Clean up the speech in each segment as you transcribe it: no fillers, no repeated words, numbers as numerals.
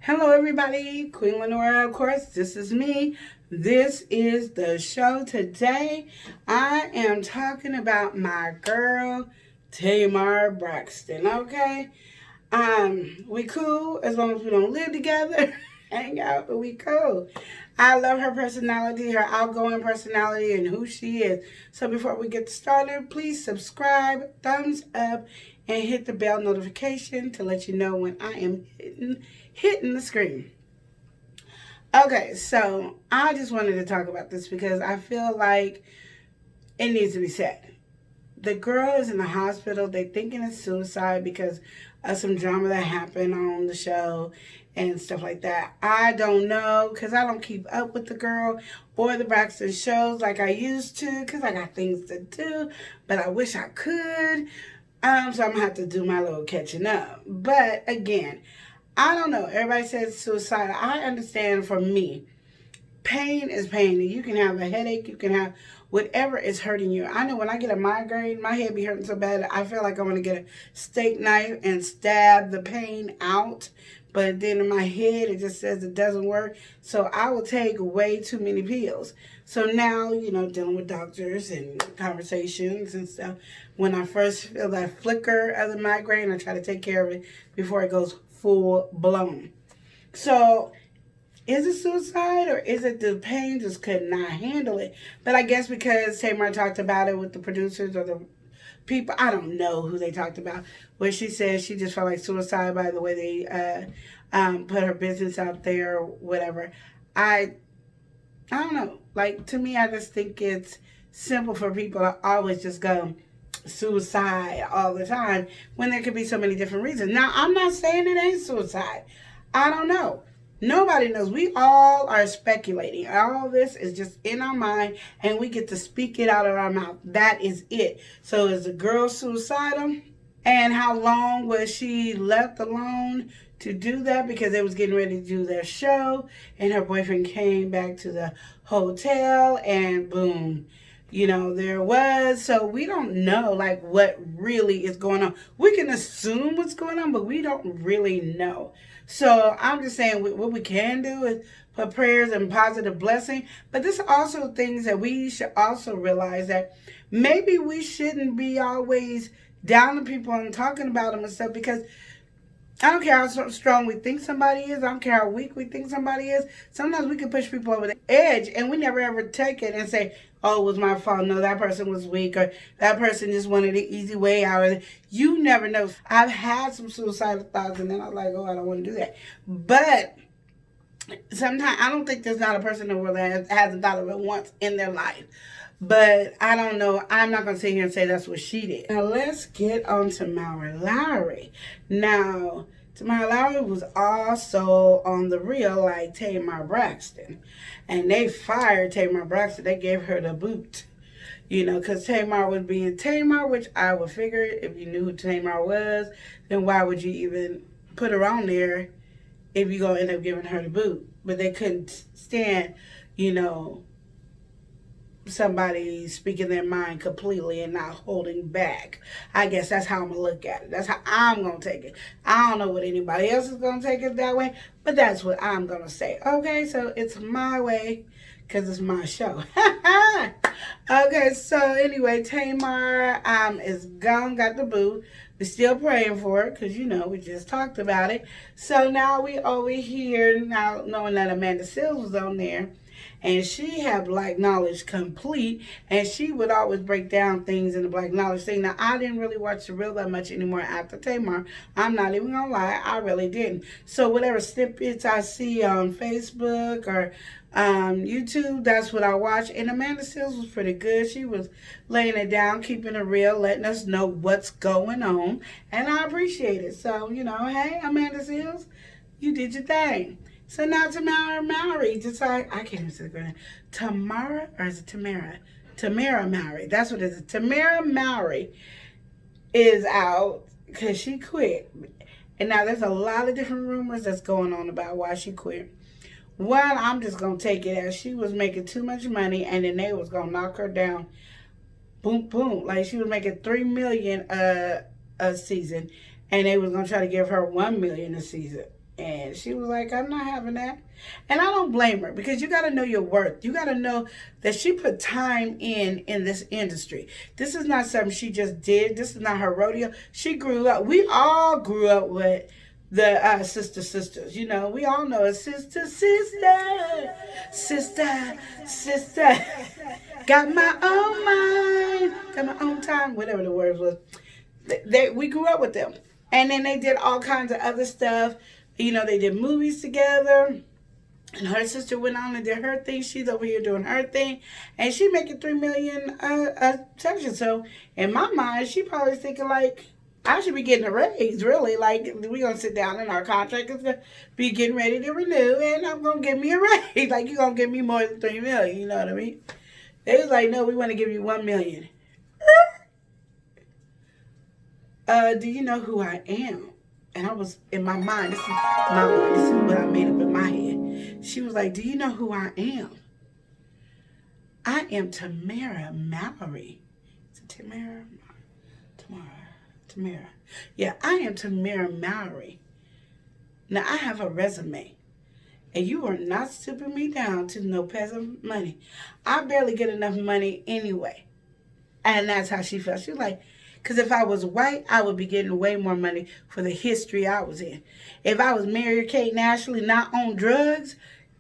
Hello, everybody. Queen Lenora, of course. This is me. This is the show today. I am talking about my girl, Tamar Braxton. Okay, we cool as long as we don't live together, hang out, but we cool. I love her personality, her outgoing personality, and who she is. So before we get started, please subscribe, thumbs up, and hit the bell notification to let you know when I am hitting the screen. Okay, so I just wanted to talk about this because I feel like it needs to be said. The girl is in the hospital. They thinking it's suicide because of some drama that happened on the show and stuff like that. I don't know because I don't keep up with the girl or the Braxton shows like I used to because I got things to do, but I wish I could. So I'm gonna have to do my little catching up. But again, I don't know. Everybody says suicide. I understand for me, pain is pain. You can have a headache. You can have whatever is hurting you. I know when I get a migraine, my head be hurting so bad, I feel like I want to get a steak knife and stab the pain out. But then in my head, it just says it doesn't work. So I will take way too many pills. So now, dealing with doctors and conversations and stuff, when I first feel that flicker of the migraine, I try to take care of it before it goes full blown. So is it suicide or is it the pain just could not handle it? But I guess because Tamar talked about it with the producers or the people, I don't know who they talked about, where she said she just felt like suicide by the way they put her business out there or whatever. I don't know. Like, to me, I just think it's simple for people to always just go suicide all the time when there could be so many different reasons. Now, I'm not saying it ain't suicide. I don't know. Nobody knows. We all are speculating. All this is just in our mind, and we get to speak it out of our mouth. That is it. So is the girl suicidal? And how long was she left alone to do that? Because they was getting ready to do their show, and her boyfriend came back to the hotel, and boom, there was. So we don't know, like, what really is going on. We can assume what's going on, but we don't really know. So I'm just saying what we can do is put prayers and positive blessing. But this are also things that we should also realize that maybe we shouldn't be always down on people and talking about them and stuff, because I don't care how strong we think somebody is. I don't care how weak we think somebody is. Sometimes we can push people over the edge, and we never ever take it and say, oh, it was my fault. No, that person was weak, or that person just wanted the easy way out. You never know. I've had some suicidal thoughts, and then I was like, oh, I don't want to do that. But sometimes I don't think there's not a person in the world that hasn't thought of it once in their life. But I don't know. I'm not going to sit here and say that's what she did. Now, let's get on to Mowry. Now, Mowry was also on the real like Tamar Braxton. And they fired Tamar Braxton. They gave her the boot. Because Tamar was being Tamar, which I would figure if you knew who Tamar was, then why would you even put her on there if you're going to end up giving her the boot? But they couldn't stand, somebody speaking their mind completely and not holding back. I guess that's how I'm gonna look at it. That's how I'm gonna take it. I don't know what anybody else is gonna take it that way, but that's what I'm gonna say. Okay, so it's my way because it's my show. Okay, so anyway, Tamar is gone, got the boot. We're still praying for it because we just talked about it. So now we over here now knowing that Amanda Seales was on there. And she had Black Knowledge complete, and she would always break down things in the Black Knowledge thing. Now, I didn't really watch the real that much anymore after Tamar. I'm not even going to lie, I really didn't. So whatever snippets I see on Facebook or YouTube, that's what I watch. And Amanda Seales was pretty good. She was laying it down, keeping it real, letting us know what's going on. And I appreciate it. So, hey, Amanda Seales, you did your thing. So now Mowry, just like, I can't even say the name. Tamara, or is it Tamera? Tamera Mowry. That's what it is. Tamera Mowry is out because she quit. And now there's a lot of different rumors that's going on about why she quit. One, I'm just going to take it as she was making too much money, and then they was going to knock her down. Boom, boom. Like, she was making $3 million a season, and they was going to try to give her $1 million a season. And she was like, I'm not having that. And I don't blame her because you got to know your worth. You got to know that she put time in this industry. This is not something she just did. This is not her rodeo. She grew up. We all grew up with the sisters. You know, we all know a sister. Got my own mind. Got my own time. Whatever the words was. We grew up with them. And then they did all kinds of other stuff. You know, they did movies together. And her sister went on and did her thing. She's over here doing her thing. And she making $3 million a section. So in my mind, she probably thinking like, I should be getting a raise, really. Like, we're going to sit down in our contract. It's going to be getting ready to renew. And I'm going to give me a raise. Like, you're going to give me more than $3 million. You know what I mean? They was like, no, we want to give you $1 million. Do you know who I am? And I was in my mind. This is my mind. This is what I made up in my head. She was like, do you know who I am? I am Tamera Mowry. Is it Tamera? Tamera. Yeah, I am Tamera Mowry. Now, I have a resume. And you are not stooping me down to no peasant money. I barely get enough money anyway. And that's how she felt. She was like, because if I was white, I would be getting way more money for the history I was in. If I was Mary Kate Ashley, not on drugs,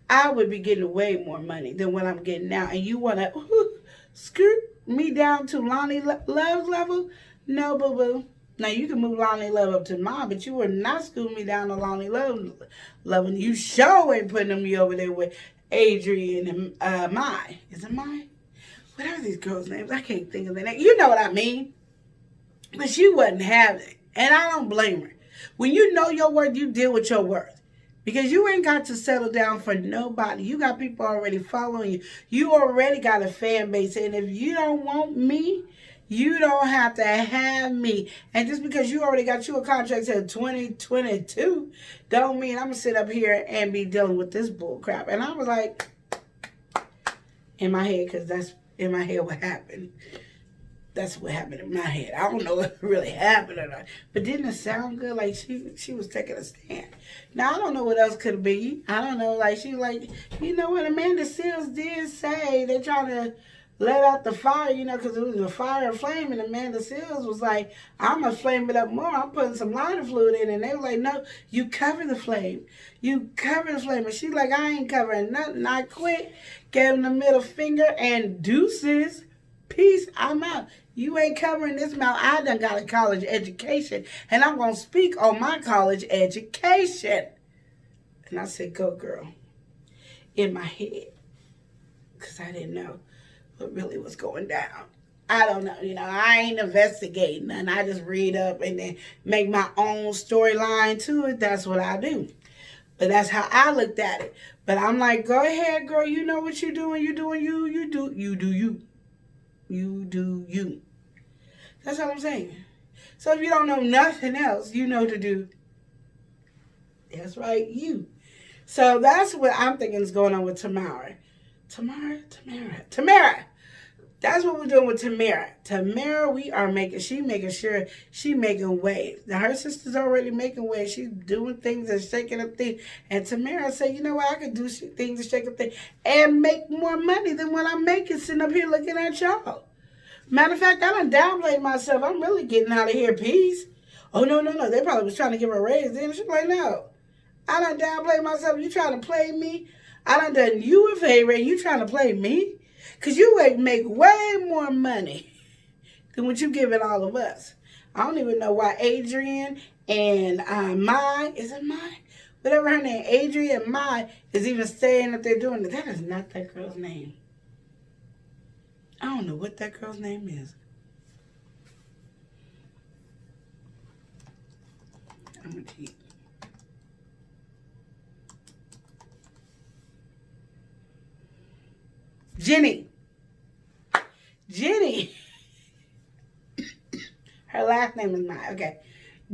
I would be getting way more money than what I'm getting now. And you want to skirt me down to Lonnie Love's level? No, boo-boo. Now, you can move Lonnie Love up to mine, but you were not scooting me down to Lonnie Love level. You sure ain't putting me over there with Adrian and Mai. Is it Mai? Whatever these girls' names, I can't think of their name. You know what I mean. But she wasn't having it. And I don't blame her. When you know your worth, you deal with your worth. Because you ain't got to settle down for nobody. You got people already following you. You already got a fan base. And if you don't want me, you don't have to have me. And just because you already got you a contract till 2022, don't mean I'm going to sit up here and be dealing with this bull crap. And I was like, in my head, because that's in my head what happened. That's what happened in my head. I don't know if it really happened or not. But didn't it sound good? Like she was taking a stand. Now, I don't know what else could be. I don't know. Like, she like, you know what Amanda Seals did say? They're trying to let out the fire, you know, because it was a fire and flame. And Amanda Seals was like, I'm going to flame it up more. I'm putting some lighter fluid in. And they were like, no, you cover the flame. You cover the flame. And she's like, I ain't covering nothing. I quit. Gave him the middle finger and deuces. Peace, I'm out. You ain't covering this mouth. I done got a college education, and I'm going to speak on my college education. And I said, go, girl, in my head, because I didn't know what really was going down. I don't know. You know, I ain't investigating, and I just read up and then make my own storyline to it. That's what I do. But that's how I looked at it. But I'm like, go ahead, girl. You know what you're doing. You're doing you. You do you. You do you. That's all I'm saying. So if you don't know nothing else, you know to do. That's right, you. So that's what I'm thinking is going on with Tamara. Tamera. That's what we're doing with Tamera. Tamera, she making sure she making waves. Now, her sister's already making waves. She's doing things and shaking up things. And Tamera said, you know what, I could do things and shake up things and make more money than what I'm making sitting up here looking at y'all. Matter of fact, I done downplayed myself. I'm really getting out of here, peace. Oh, no. They probably was trying to give her a raise. Then she's like, no. I done downplayed myself. You trying to play me? I done you a favor and you trying to play me? Because you make way more money than what you giving all of us. I don't even know why Adrian and is it Mai? Whatever her name, Adrian and Mai is even saying that they're doing it. That is not that girl's name. I don't know what that girl's name is. I'm going to cheat. Jenny. Her last name is Mai. Okay.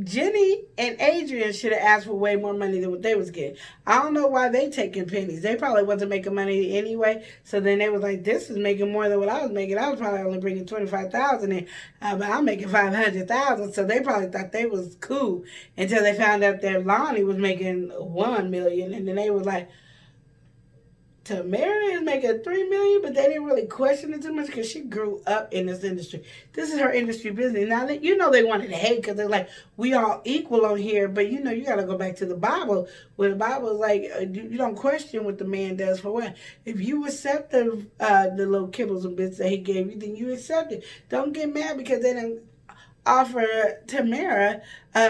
Jenny and Adrian should have asked for way more money than what they was getting. I don't know why they taking pennies. They probably wasn't making money anyway. So then they was like, "This is making more than what I was making. I was probably only bringing 25,000 in, but I'm making 500,000." So they probably thought they was cool until they found out that Lonnie was making 1 million, and then they was like, Tamera is making 3 million, but they didn't really question it too much because she grew up in this industry. This is her industry business. Now that they wanted to hate because they're like, we all equal on here, but you got to go back to the Bible, where the Bible is like, you don't question what the man does for what. If you accept the little kibbles and bits that he gave you, then you accept it. Don't get mad because they didn't offer Tamera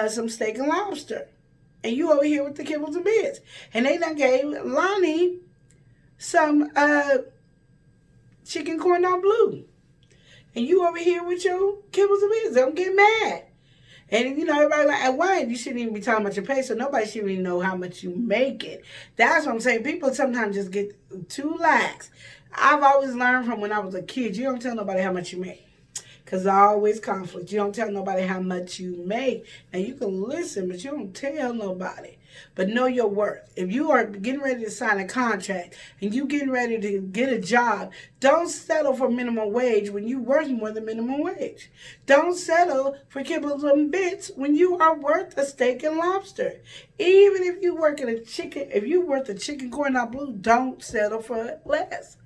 some steak and lobster, and you over here with the kibbles and bits, and they done gave Lonnie some chicken corn on blue. And you over here with your kibbles and bits. Don't get mad. And everybody like, at why you shouldn't even be talking about your pay, so nobody should even know how much you make it. That's what I'm saying. People sometimes just get too lax. I've always learned from when I was a kid, you don't tell nobody how much you make. Because there's always conflict. You don't tell nobody how much you make. And you can listen, but you don't tell nobody. But know your worth. If you are getting ready to sign a contract and you getting ready to get a job, don't settle for minimum wage when you worth more than minimum wage. Don't settle for kibbles and bits when you are worth a steak and lobster. Even if you work at if you worth a chicken corn on blue, don't settle for less.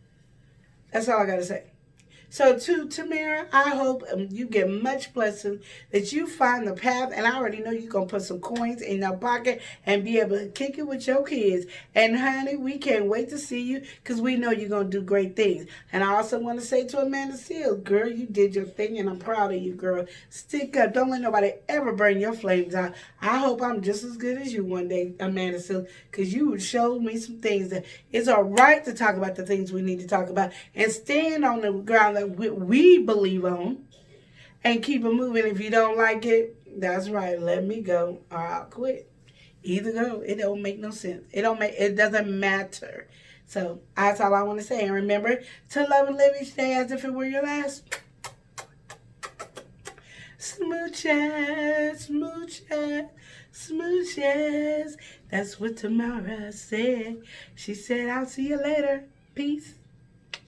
That's all I got to say. So to Tamera, I hope you get much blessing, that you find the path, and I already know you're going to put some coins in your pocket and be able to kick it with your kids. And honey, we can't wait to see you because we know you're going to do great things. And I also want to say to Amanda Seals, girl, you did your thing and I'm proud of you, girl. Stick up. Don't let nobody ever burn your flames out. I hope I'm just as good as you one day, Amanda Seals, because you showed me some things that it's all right to talk about the things we need to talk about and stand on the ground that we believe on and keep it moving. If you don't like it, that's right, let me go or I'll quit. Either go. It don't make no sense. It doesn't matter. So that's all I want to say. And remember to love and live each day as if it were your last. Smooches, smooches, smooches. That's what Tamara said. She said, I'll see you later. Peace.